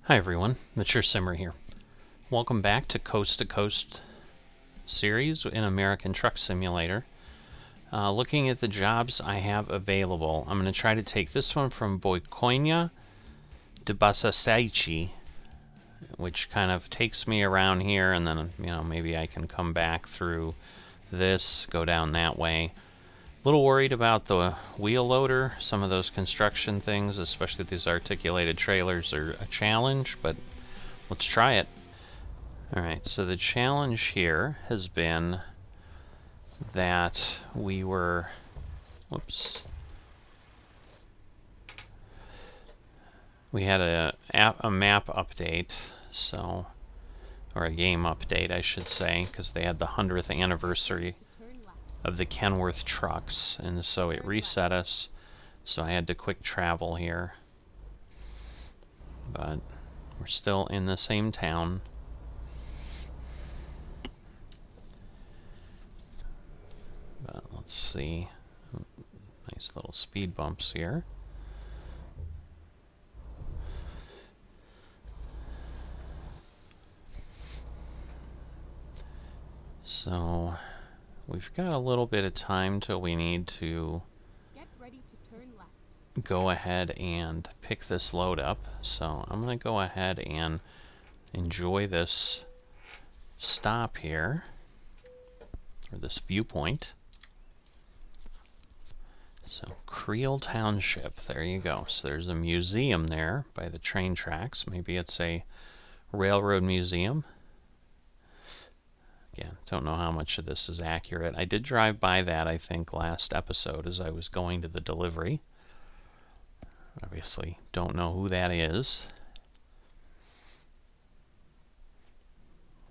Hi everyone, Mature Simmer here. Welcome back to Coast series in American Truck Simulator. Looking at the jobs I have available, I'm going to try to take this one from Boiconia de Basasaichi, which kind of takes me around here, and then maybe I can come back through this, go down that way. A little worried about the wheel loader. Some of those construction things, especially these articulated trailers, are a challenge, but let's try it. Alright, so the challenge here has been that we were... Whoops. We had a map update, so... Or a game update, I should say, because they had the 100th anniversary of the Kenworth trucks, and so it reset us, so I had to quick travel here. But we're still in the same town. But let's see. Nice little speed bumps here. So we've got a little bit of time till we need to go ahead and pick this load up. So I'm going to go ahead and enjoy this stop here, or this viewpoint. So Creel Township, there you go. So there's a museum there by the train tracks. Maybe it's a railroad museum. Again, don't know how much of this is accurate. I did drive by that, I think, last episode as I was going to the delivery. Obviously, don't know who that is.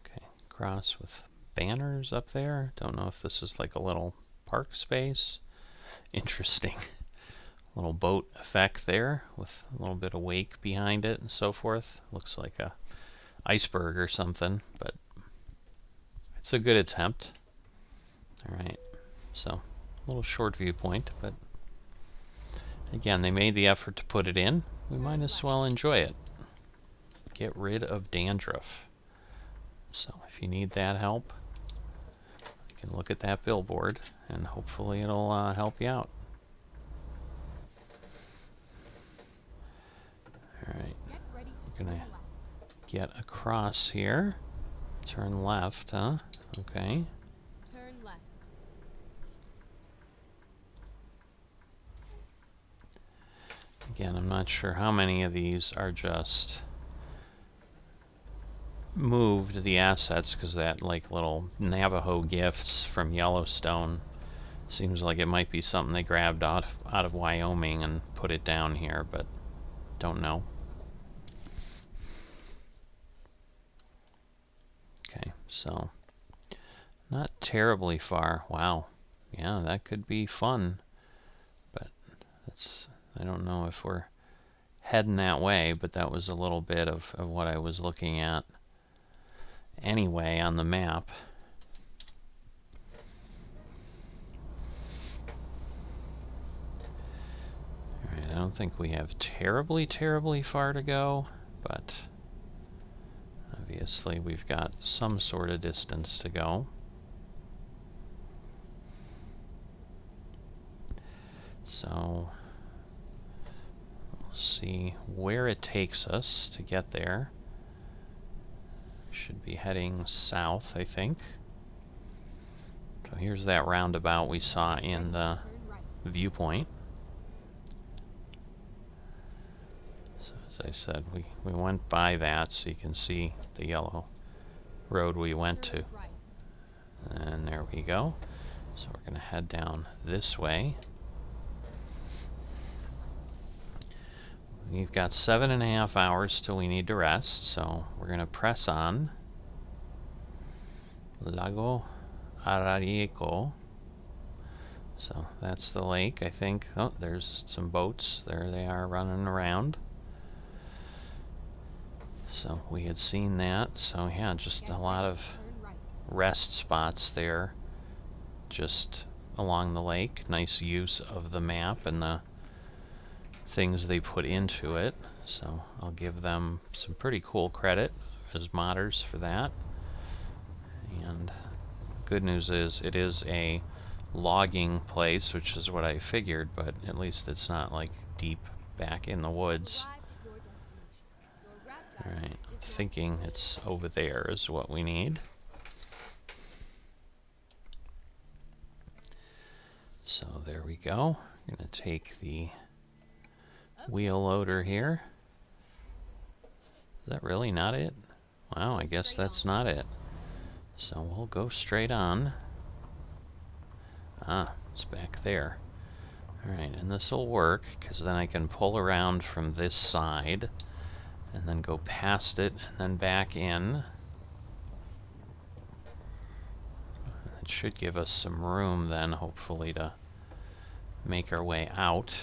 Okay, cross with banners up there. Don't know if this is like a little park space. Interesting. Little boat effect there with a little bit of wake behind it and so forth. Looks like a iceberg or something, but it's a good attempt. Alright, so a little short viewpoint, but again, they made the effort to put it in. We might as well enjoy it. Get rid of dandruff. So if you need that help, you can look at that billboard and hopefully it'll help you out. Alright, we're gonna get across here. Turn left, huh? Okay. Turn left. Again, I'm not sure how many of these are just moved, the assets, because that like little Navajo gifts from Yellowstone seems like it might be something they grabbed out of Wyoming and put it down here, but don't know. Okay, so not terribly far. Wow. Yeah, that could be fun. But that's, I don't know if we're heading that way, but that was a little bit of what I was looking at anyway on the map. Alright, I don't think we have terribly far to go, but obviously we've got some sort of distance to go. So we'll see where it takes us to get there. Should be heading south, I think. So here's that roundabout we saw in the viewpoint. So as I said, we went by that, so you can see the yellow road we went to. And there we go. So we're going to head down this way. We've got 7.5 hours till we need to rest, so we're going to press on. Lago Ararico. So that's the lake, I think. Oh, there's some boats. There they are running around. So we had seen that. So yeah, just a lot of rest spots there just along the lake. Nice use of the map and the things they put into it. So I'll give them some pretty cool credit as modders for that. And good news is it is a logging place, which is what I figured, but at least it's not like deep back in the woods. Alright, thinking it's over there is what we need. So there we go. I'm going to take the wheel loader here. Is that really not it? Wow, I guess that's not it. So we'll go straight on. Ah, it's back there. Alright, and this will work, because then I can pull around from this side, and then go past it, and then back in. It should give us some room then, hopefully, to make our way out.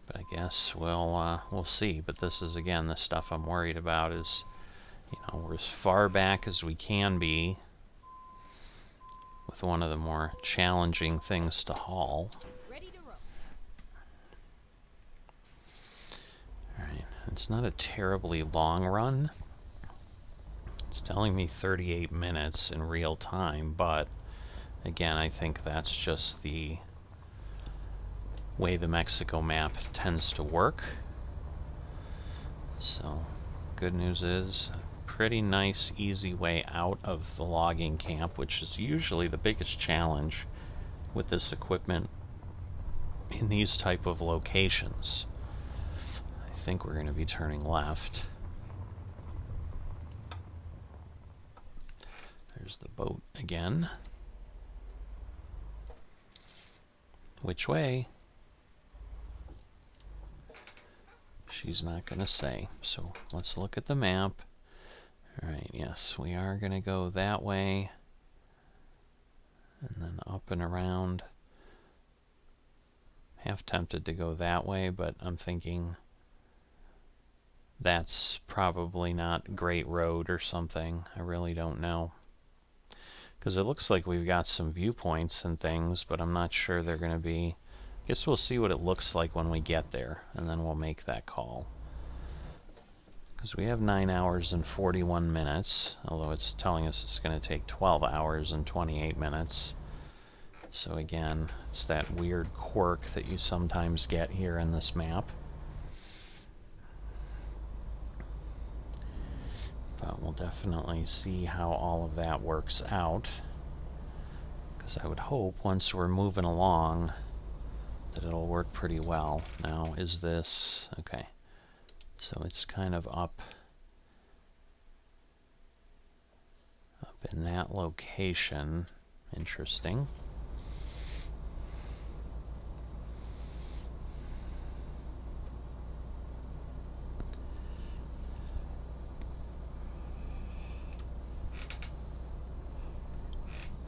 But I guess we'll see. But this is, again, the stuff I'm worried about is, you know, we're as far back as we can be with one of the more challenging things to haul. Alright, it's not a terribly long run. It's telling me 38 minutes in real time, but again, I think that's just the way the Mexico map tends to work. So, good news is pretty nice, easy way out of the logging camp, which is usually the biggest challenge with this equipment in these type of locations. I think we're going to be turning left. There's the boat again. Which way? She's not going to say. So let's look at the map. Alright, yes, we are going to go that way. And then up and around. Half tempted to go that way, but I'm thinking that's probably not great road or something. I really don't know. Because it looks like we've got some viewpoints and things, but I'm not sure they're going to be... I guess we'll see what it looks like when we get there, and then we'll make that call. Because we have 9 hours and 41 minutes, although it's telling us it's going to take 12 hours and 28 minutes. So again, it's that weird quirk that you sometimes get here in this map. But we'll definitely see how all of that works out. Because I would hope once we're moving along that it'll work pretty well. Now, is this... okay. So it's kind of up in that location. Interesting.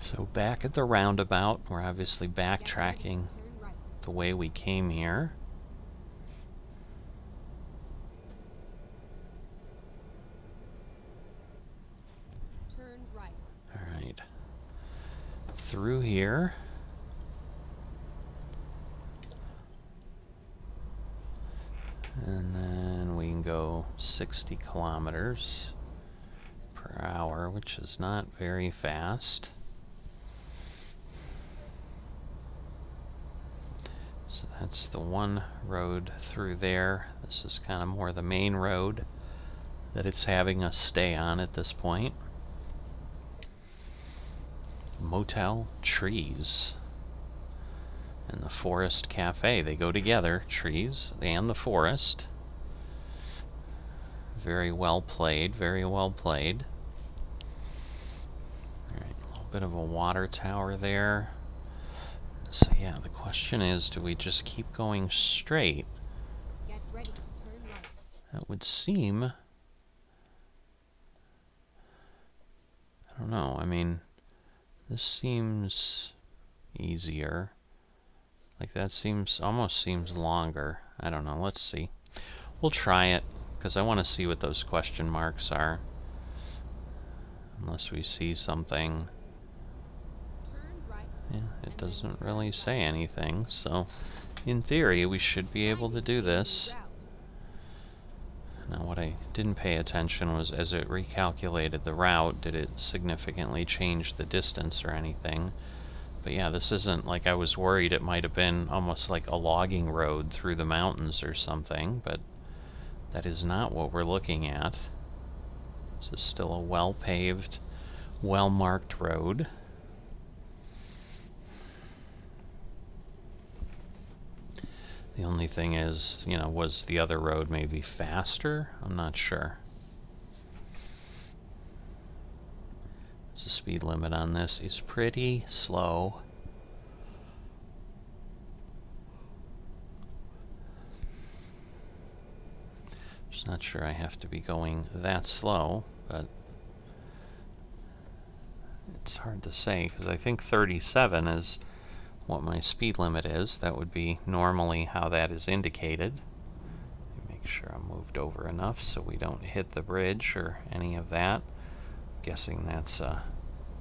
So back at the roundabout, we're obviously backtracking the way we came here. Turn right. Alright. Through here. And then we can go 60 kilometers per hour, which is not very fast. So that's the one road through there. This is kind of more the main road that it's having us stay on at this point. Motel Trees and the Forest Cafe. They go together, trees and the forest. Very well played, very well played. Alright, a little bit of a water tower there. So yeah, the question is, do we just keep going straight? Get ready to turn right. That would seem... I don't know, I mean, this seems easier. Like that seems, almost seems longer. I don't know, let's see. We'll try it, because I want to see what those question marks are. Unless we see something... Turn right. yeah, it doesn't really say anything, so In theory, we should be able to do this. Route. Now, what I didn't pay attention was, as it recalculated the route, did it significantly change the distance or anything? But yeah, this isn't like I was worried it might have been almost like a logging road through the mountains or something, but that is not what we're looking at. This is still a well-paved, well-marked road. The only thing is, you know, was the other road maybe faster? I'm not sure. The speed limit on this is pretty slow. Just not sure I have to be going that slow, but it's hard to say because I think 37 is what my speed limit is. That would be normally how that is indicated. Make sure I'm moved over enough so we don't hit the bridge or any of that. Guessing that's a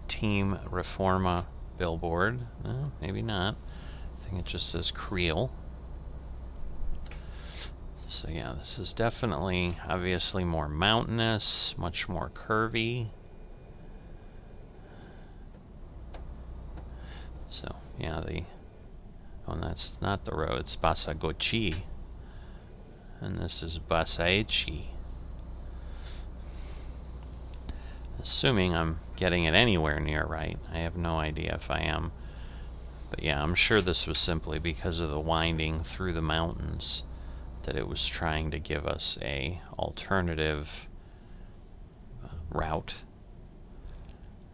Team Reforma billboard. No, maybe not. I think it just says Creel. So yeah, this is definitely, obviously more mountainous, much more curvy. So yeah, oh, that's not the road, it's Basagochi. And this is Basaichi. Assuming I'm getting it anywhere near right. I have no idea if I am. But yeah, I'm sure this was simply because of the winding through the mountains that it was trying to give us a alternative route.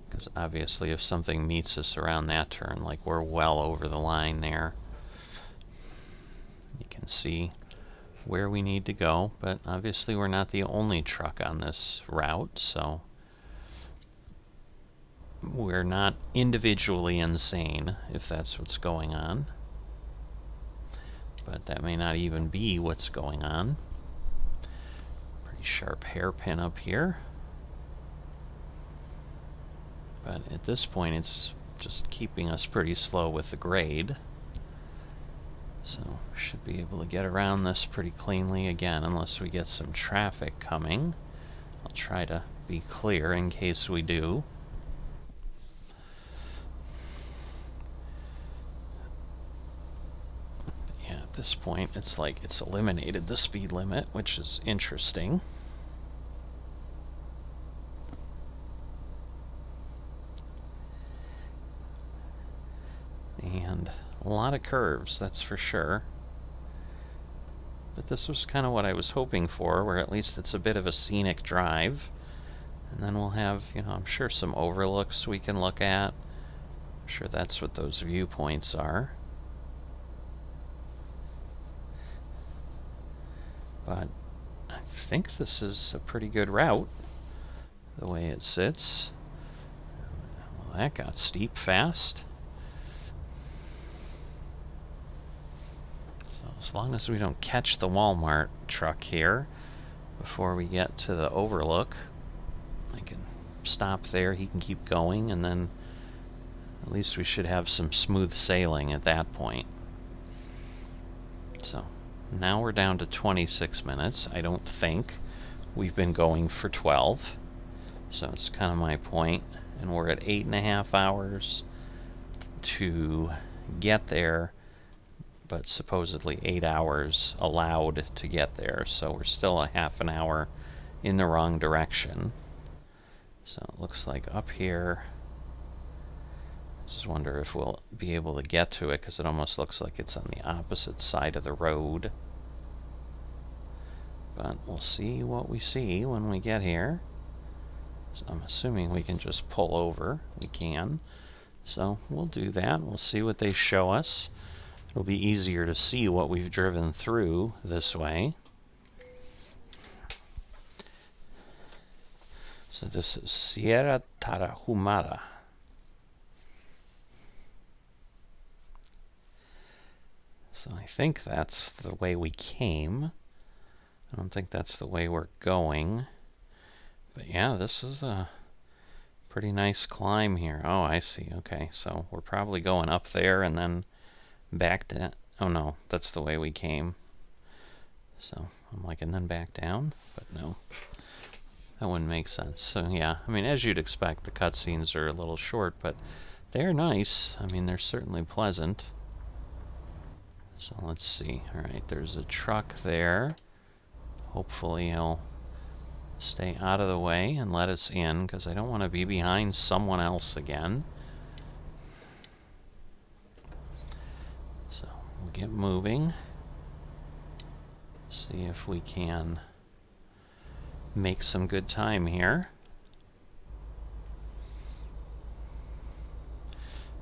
Because obviously if something meets us around that turn, like we're well over the line there, you can see where we need to go. But obviously we're not the only truck on this route, so we're not individually insane, if that's what's going on. But that may not even be what's going on. Pretty sharp hairpin up here. But at this point, it's just keeping us pretty slow with the grade. So should be able to get around this pretty cleanly again, unless we get some traffic coming. I'll try to be clear in case we do. Yeah, at this point, it's like it's eliminated the speed limit, which is interesting. And a lot of curves, that's for sure. But this was kind of what I was hoping for, where at least it's a bit of a scenic drive. And then we'll have, you know, I'm sure some overlooks we can look at. I'm sure that's what those viewpoints are. But I think this is a pretty good route, the way it sits. Well, that got steep fast. So as long as we don't catch the Walmart truck here before we get to the overlook, I can stop there, he can keep going, and then at least we should have some smooth sailing at that point. So now we're down to 26 minutes. I don't think we've been going for 12. So it's kind of my point. And we're at 8.5 hours to get there, but supposedly 8 hours allowed to get there. So we're still a half an hour in the wrong direction. So it looks like up here, just wonder if we'll be able to get to it, because it almost looks like it's on the opposite side of the road. But we'll see what we see when we get here. So I'm assuming we can just pull over. We can. So we'll do that. We'll see what they show us. It'll be easier to see what we've driven through this way. So this is Sierra Tarahumara. So I think that's the way we came. I don't think that's the way we're going. But yeah, this is a pretty nice climb here. Oh, I see. Okay, so we're probably going up there and then back Oh no, that's the way we came. So I'm like, and then back down? But no, that wouldn't make sense. So yeah, I mean, as you'd expect, the cutscenes are a little short, but they're nice. I mean, they're certainly pleasant. So let's see. Alright, there's a truck there. Hopefully he'll stay out of the way and let us in, because I don't want to be behind someone else again. So we'll get moving. See if we can make some good time here.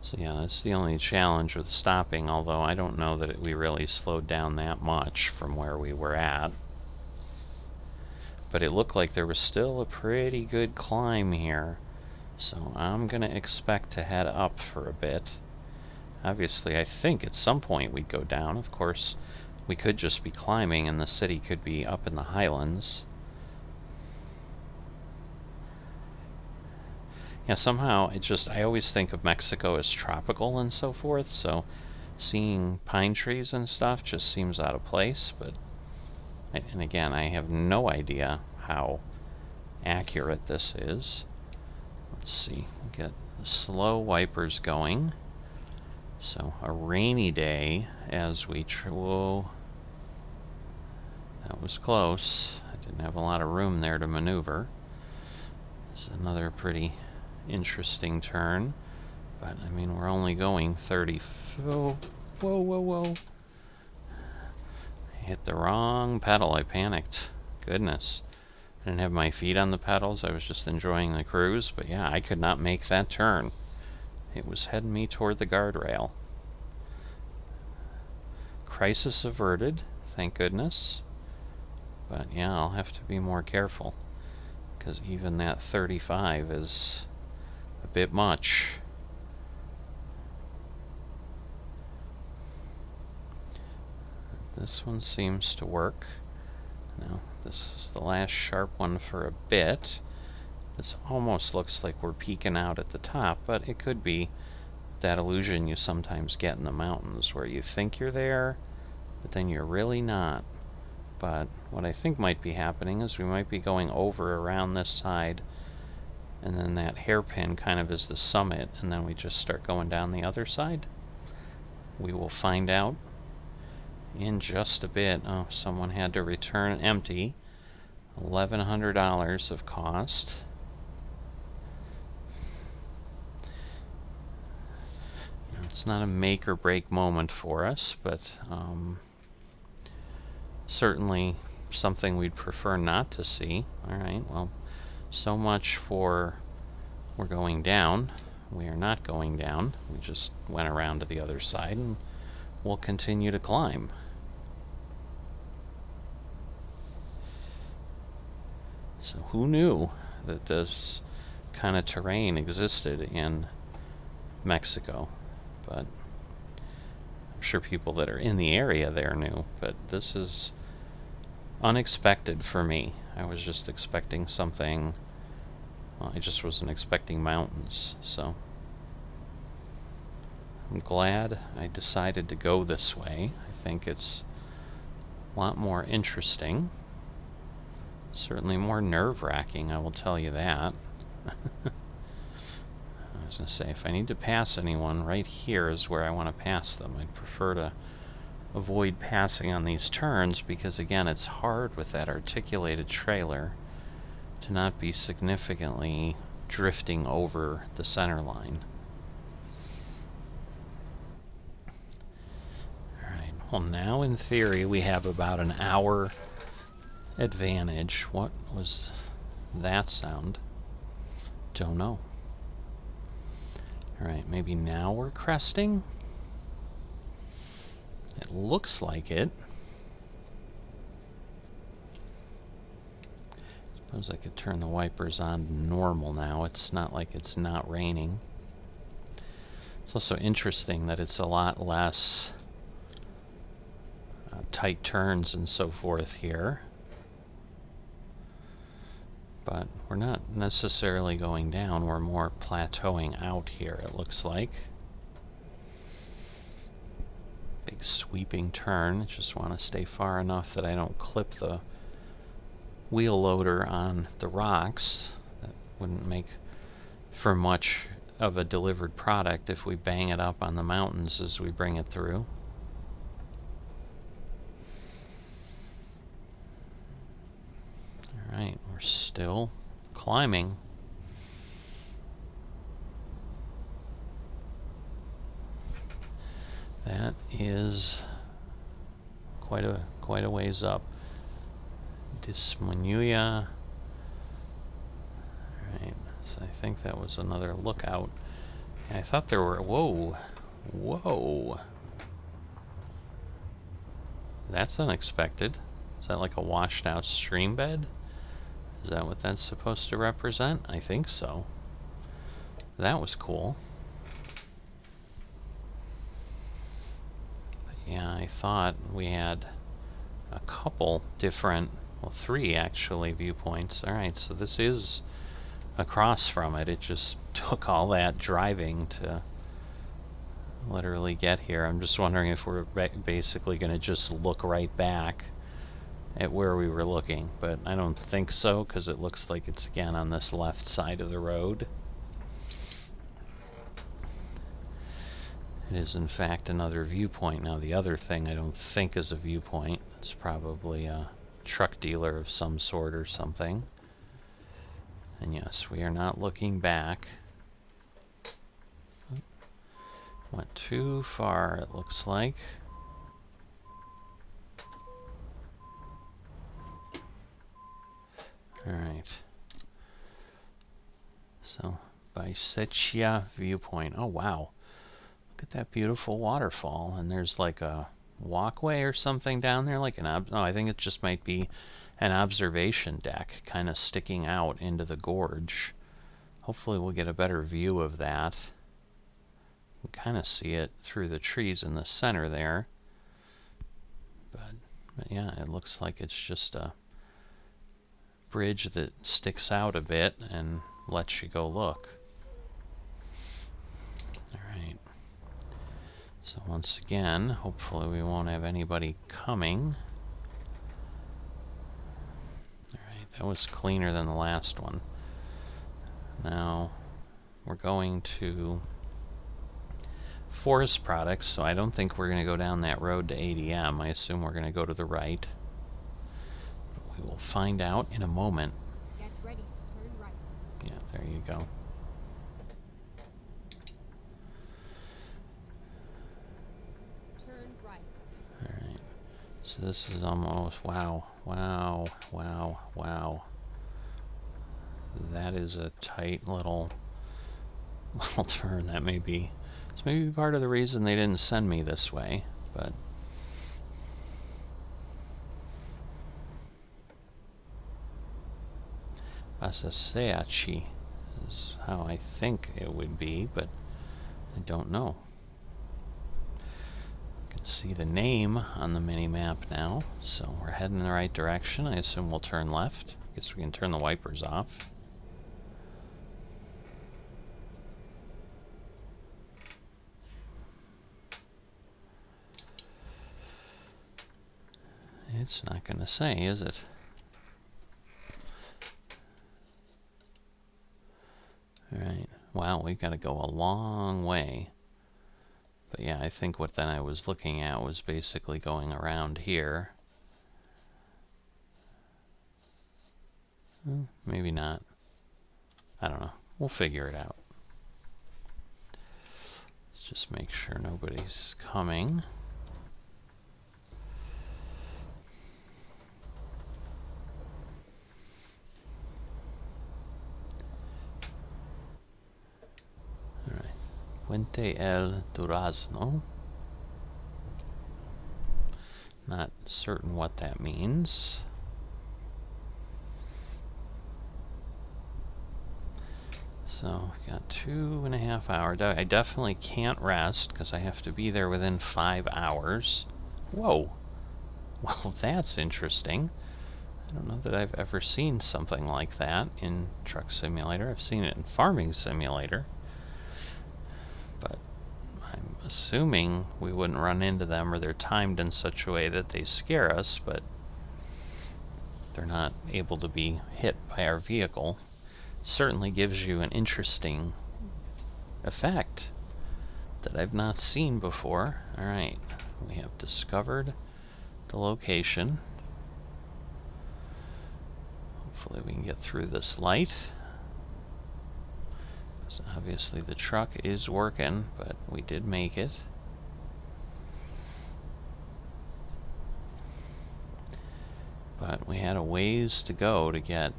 So yeah, that's the only challenge with stopping, although I don't know that we really slowed down that much from where we were at. But it looked like there was still a pretty good climb here. So I'm gonna expect to head up for a bit. Obviously, I think at some point we'd go down. Of course, we could just be climbing and the city could be up in the highlands. Yeah, somehow I always think of Mexico as tropical and so forth, so seeing pine trees and stuff just seems out of place, but and again, I have no idea how accurate this is. Let's see, get the slow wipers going. So a rainy day as we whoa, that was close. I didn't have a lot of room there to maneuver. It's another pretty interesting turn, but I mean, we're only going 30. Whoa, whoa, whoa, whoa. I hit the wrong pedal. I panicked. Goodness. I didn't have my feet on the pedals. I was just enjoying the cruise, but yeah, I could not make that turn. It was heading me toward the guardrail. Crisis averted, thank goodness. But yeah, I'll have to be more careful, because even that 35 is a bit much. This one seems to work. Now, this is the last sharp one for a bit. This almost looks like we're peeking out at the top, but it could be that illusion you sometimes get in the mountains where you think you're there, but then you're really not. But what I think might be happening is we might be going over around this side, and then that hairpin kind of is the summit, and then we just start going down the other side. We will find out in just a bit. Oh, someone had to return empty. $1,100 of cost. It's not a make or break moment for us, but certainly something we'd prefer not to see. Alright, well, so much for we're going down. We are not going down. We just went around to the other side, and we'll continue to climb. So who knew that this kind of terrain existed in Mexico? But I'm sure people that are in the area there knew, but this is unexpected for me. I was just expecting something, well, I just wasn't expecting mountains, so I'm glad I decided to go this way. I think it's a lot more interesting. Certainly more nerve-wracking, I will tell you that. I was going to say, if I need to pass anyone, right here is where I want to pass them. I'd prefer to avoid passing on these turns because, again, it's hard with that articulated trailer to not be significantly drifting over the center line. Alright, well now in theory we have about an hour advantage. What was that sound? Don't know. Alright, maybe now we're cresting? It looks like it. Suppose I could turn the wipers on to normal now. It's not like it's not raining. It's also interesting that it's a lot less tight turns and so forth here. But we're not necessarily going down, we're more plateauing out here, it looks like. Big sweeping turn. Just want to stay far enough that I don't clip the wheel loader on the rocks. That wouldn't make for much of a delivered product if we bang it up on the mountains as we bring it through. Alright, we're still climbing. That is quite a ways up. Dismanuya. Alright, so I think that was another lookout. I thought there were... Whoa! Whoa! That's unexpected. Is that like a washed out stream bed? Is that what that's supposed to represent? I think so. That was cool. Yeah, I thought we had a couple different, well, 3 actually, viewpoints. Alright, so this is across from it. It just took all that driving to literally get here. I'm just wondering if we're basically going to just look right back at where we were looking, but I don't think so, because it looks like it's again on this left side of the road. It is in fact another viewpoint. Now the other thing I don't think is a viewpoint. It's probably a truck dealer of some sort or something. And yes, we are not looking back. Went too far, it looks like. Alright. So, Bysechia viewpoint. Oh, wow. Look at that beautiful waterfall. And there's like a walkway or something down there. Like an oh, I think it just might be an observation deck kind of sticking out into the gorge. Hopefully we'll get a better view of that. You can kind of see it through the trees in the center there. But yeah, it looks like it's just a bridge that sticks out a bit and lets you go look. Alright. So once again, hopefully we won't have anybody coming. Alright, that was cleaner than the last one. Now we're going to Forest Products, so I don't think we're going to go down that road to ADM. I assume we're going to go to the right. We will find out in a moment. Get ready to turn right. Yeah, there you go. Turn right. Alright. So this is almost... Wow. Wow. Wow. Wow. That is a tight little turn. That may be... It's maybe part of the reason they didn't send me this way, but... Basaseachi is how I think it would be, but I don't know. You can see the name on the mini-map now, so we're heading in the right direction. I assume we'll turn left. Guess we can turn the wipers off. It's not going to say, is it? Alright. Wow, we've got to go a long way. But yeah, I think what then I was looking at was basically going around here. Maybe not. I don't know. We'll figure it out. Let's just make sure nobody's coming. Puente el Durazno. Not certain what that means. So, got 2.5 hours. I definitely can't rest because I have to be there within 5 hours. Whoa. Well, that's interesting. I don't know that I've ever seen something like that in Truck Simulator. I've seen it in Farming Simulator. But I'm assuming we wouldn't run into them, or they're timed in such a way that they scare us, but they're not able to be hit by our vehicle. Certainly gives you an interesting effect that I've not seen before. Alright, we have discovered the location. Hopefully we can get through this light. So obviously the truck is working, but we did make it. But we had a ways to go to get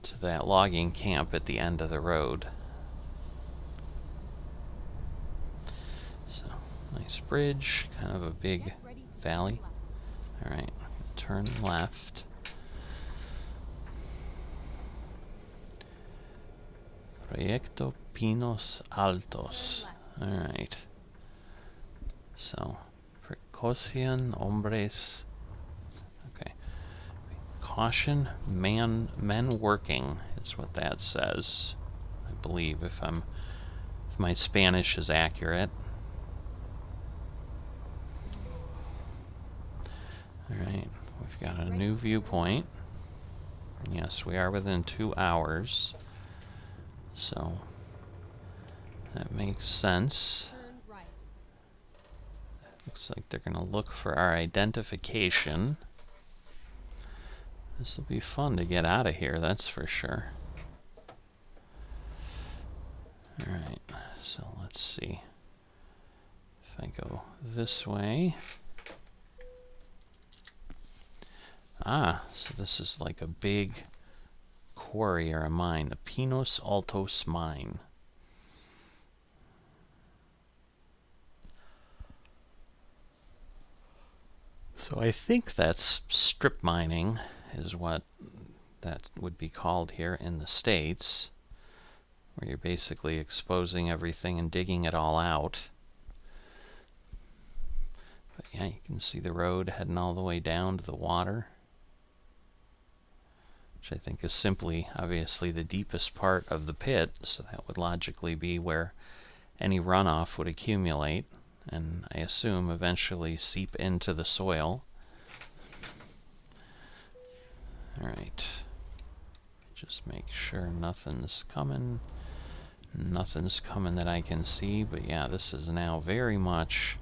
to that logging camp at the end of the road. So, nice bridge, kind of a big valley. Alright, turn left. Proyecto Pinos Altos. Alright. So, precaución, hombres. Okay. Caution, men working is what that says. I believe, if my Spanish is accurate. Alright, we've got a new viewpoint. Yes, we are within 2 hours. So, that makes sense. Turn right. Looks like they're going to look for our identification. This will be fun to get out of here, that's for sure. Alright, so let's see. If I go this way. Ah, so this is like a big quarry or a mine, a Pinos Altos mine. So I think that's strip mining is what that would be called here in the States, where you're basically exposing everything and digging it all out. But yeah, you can see the road heading all the way down to the water, which I think is simply, obviously, the deepest part of the pit, so that would logically be where any runoff would accumulate, and I assume eventually seep into the soil. Alright. Just make sure nothing's coming. Nothing's coming that I can see, but yeah, this is now very much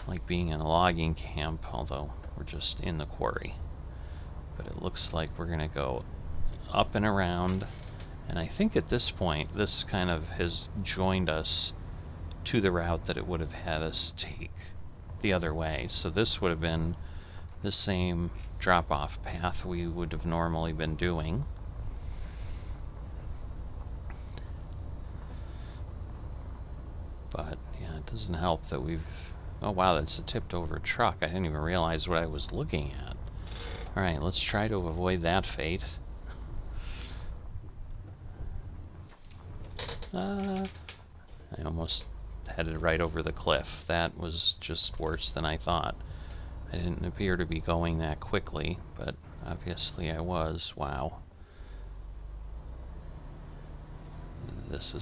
like being in a logging camp, although we're just in the quarry. But it looks like we're going to go up and around, and I think at this point this kind of has joined us to the route that it would have had us take the other way. So this would have been the same drop-off path we would have normally been doing. But yeah, it doesn't help that we've... Oh wow, that's a tipped over truck. I didn't even realize what I was looking at. Alright, let's try to avoid that fate. I almost headed right over the cliff. That was just worse than I thought. I didn't appear to be going that quickly, but obviously I was. Wow. This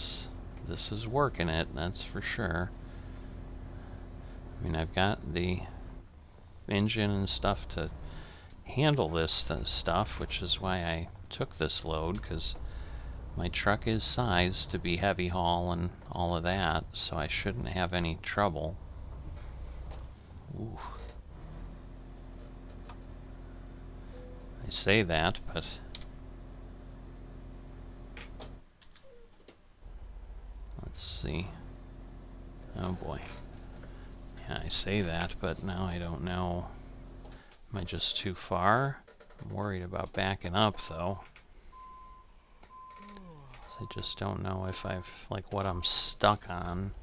is working it, that's for sure. I mean, I've got the engine and stuff to handle this stuff, which is why I took this load, because my truck is sized to be heavy haul and all of that, so I shouldn't have any trouble. Ooh. I say that, but let's see. Oh boy. Yeah, I say that, but now I don't know. Am I just too far? I'm worried about backing up, though. I just don't know if I've, like, what I'm stuck on.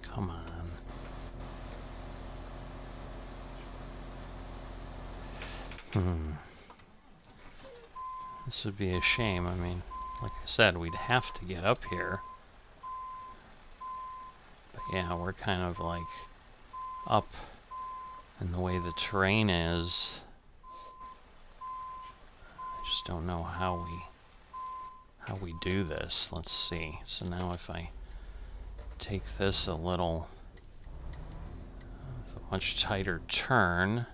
Come on. This would be a shame. I mean, like I said, we'd have to get up here. But yeah, we're kind of like up in the way the terrain is. I just don't know how how we do this. Let's see. So now if I take this a little, a much tighter turn.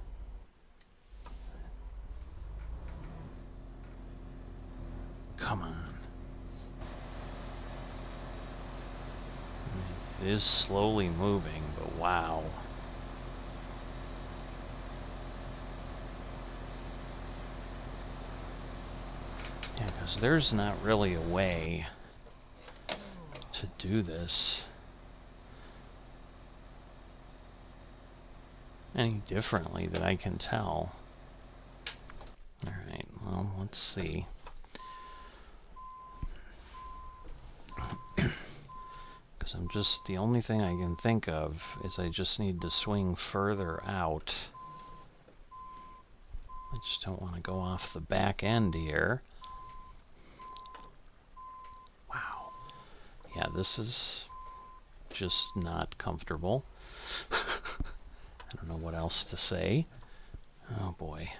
Come on. It is slowly moving, but wow. Yeah, because there's not really a way to do this any differently that I can tell. Alright, well, let's see. Because I'm just, the only thing I can think of is I just need to swing further out. I just don't want to go off the back end here. Wow. Yeah, this is just not comfortable. I don't know what else to say. Oh boy.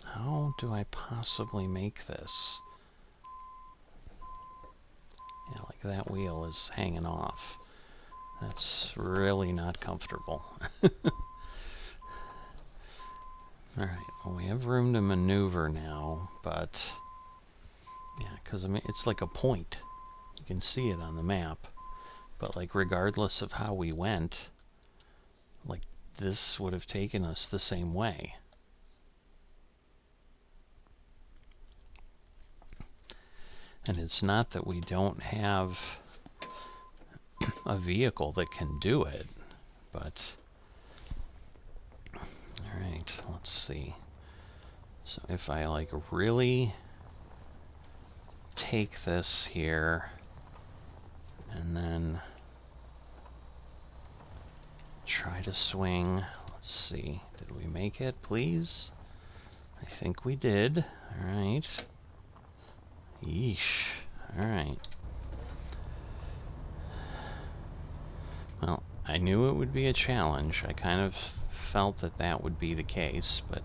How do I possibly make this? Yeah, like that wheel is hanging off. That's really not comfortable. Alright, well we have room to maneuver now, but yeah, because I mean, it's like a point. You can see it on the map. But like regardless of how we went, like this would have taken us the same way. And it's not that we don't have a vehicle that can do it, but alright, let's see. So if I like really take this here and then try to swing, let's see, did we make it, please? I think we did. Alright. Yeesh. Alright. Well, I knew it would be a challenge. I kind of felt that that would be the case, but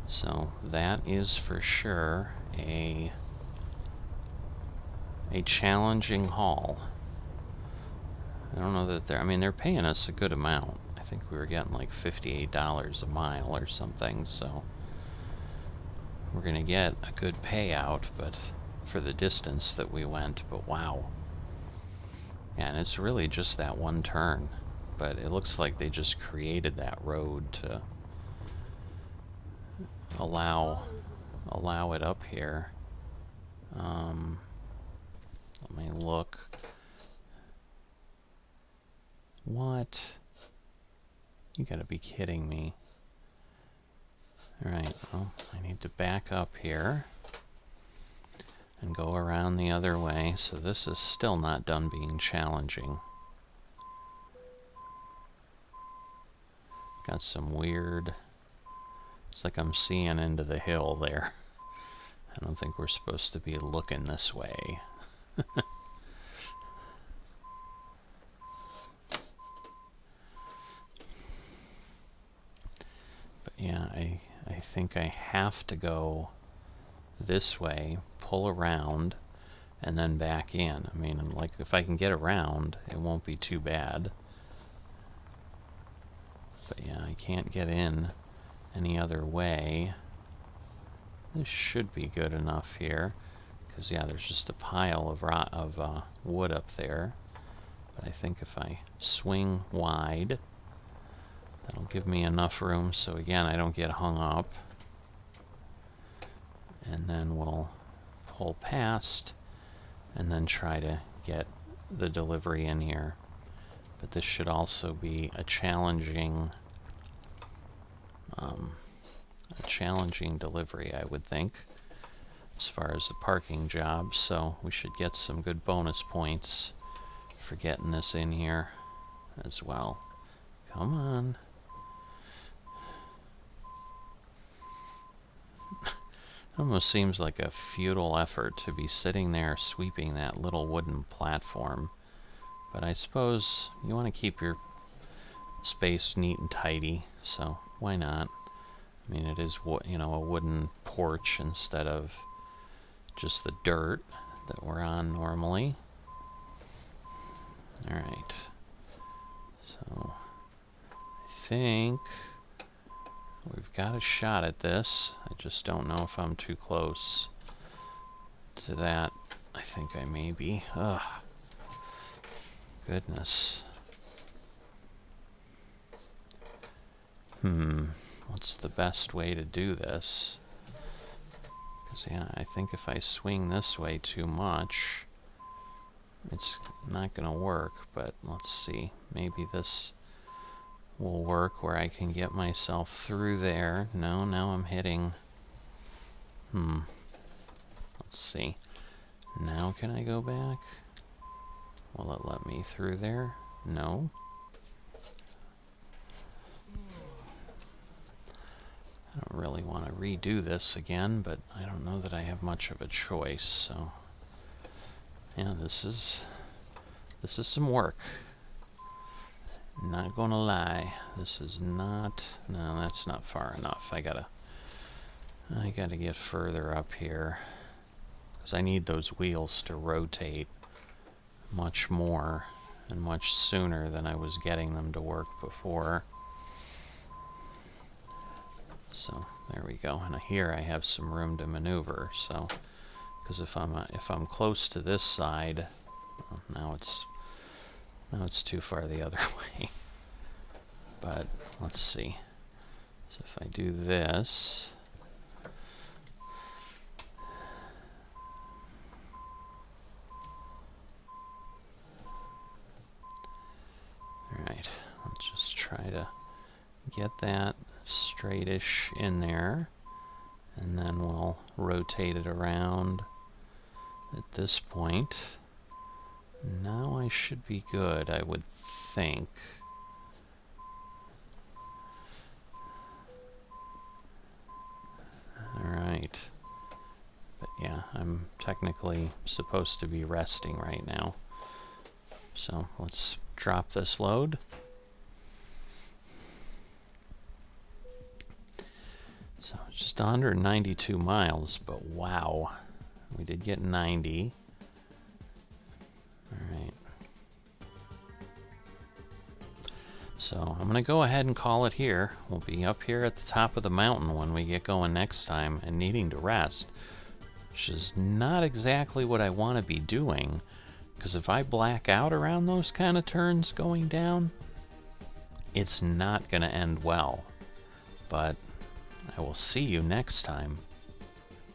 so that is for sure a challenging haul. I don't know that they're, I mean, they're paying us a good amount. I think we were getting like $58 a mile or something, so we're gonna get a good payout, but for the distance that we went, but wow. Yeah, and it's really just that one turn, but it looks like they just created that road to allow it up here. Let me look. What? You gotta be kidding me. Alright, well, I need to back up here and go around the other way, so this is still not done being challenging. Got some weird, it's like I'm seeing into the hill there. I don't think we're supposed to be looking this way. But yeah, I think I have to go this way, pull around, and then back in. I mean, like, if I can get around, it won't be too bad. But yeah, I can't get in any other way. This should be good enough here, because yeah, there's just a pile of wood up there. But I think if I swing wide, that'll give me enough room so again I don't get hung up. And then we'll pull past and then try to get the delivery in here. But this should also be a challenging delivery, I would think, as far as the parking job, so we should get some good bonus points for getting this in here as well. Come on. It almost seems like a futile effort to be sitting there sweeping that little wooden platform. But I suppose you want to keep your space neat and tidy, so why not? I mean, it is, you know, a wooden porch instead of just the dirt that we're on normally. Alright. So, I think we've got a shot at this. I just don't know if I'm too close to that. I think I may be. Ugh. Goodness. What's the best way to do this? Because, yeah, I think if I swing this way too much, it's not going to work, but let's see. Maybe this will work where I can get myself through there. No, now I'm hitting. Let's see. Now can I go back? Will it let me through there? No. I don't really want to redo this again, but I don't know that I have much of a choice, so yeah, this is some work. Not gonna lie, this is not. No, that's not far enough. I gotta get further up here because I need those wheels to rotate much more and much sooner than I was getting them to work before. So there we go. And here I have some room to maneuver. So, because if I'm close to this side, well, now it's too far the other way. But let's see. So if I do this, all right. Let's just try to get that straightish in there, and then we'll rotate it around at this point. Now I should be good, I would think. Alright. But yeah, I'm technically supposed to be resting right now. So let's drop this load. So it's just 192 miles, but wow. We did get 90. Alright. So I'm going to go ahead and call it here. We'll be up here at the top of the mountain when we get going next time and needing to rest, which is not exactly what I want to be doing, because if I black out around those kind of turns going down, it's not going to end well. But I will see you next time.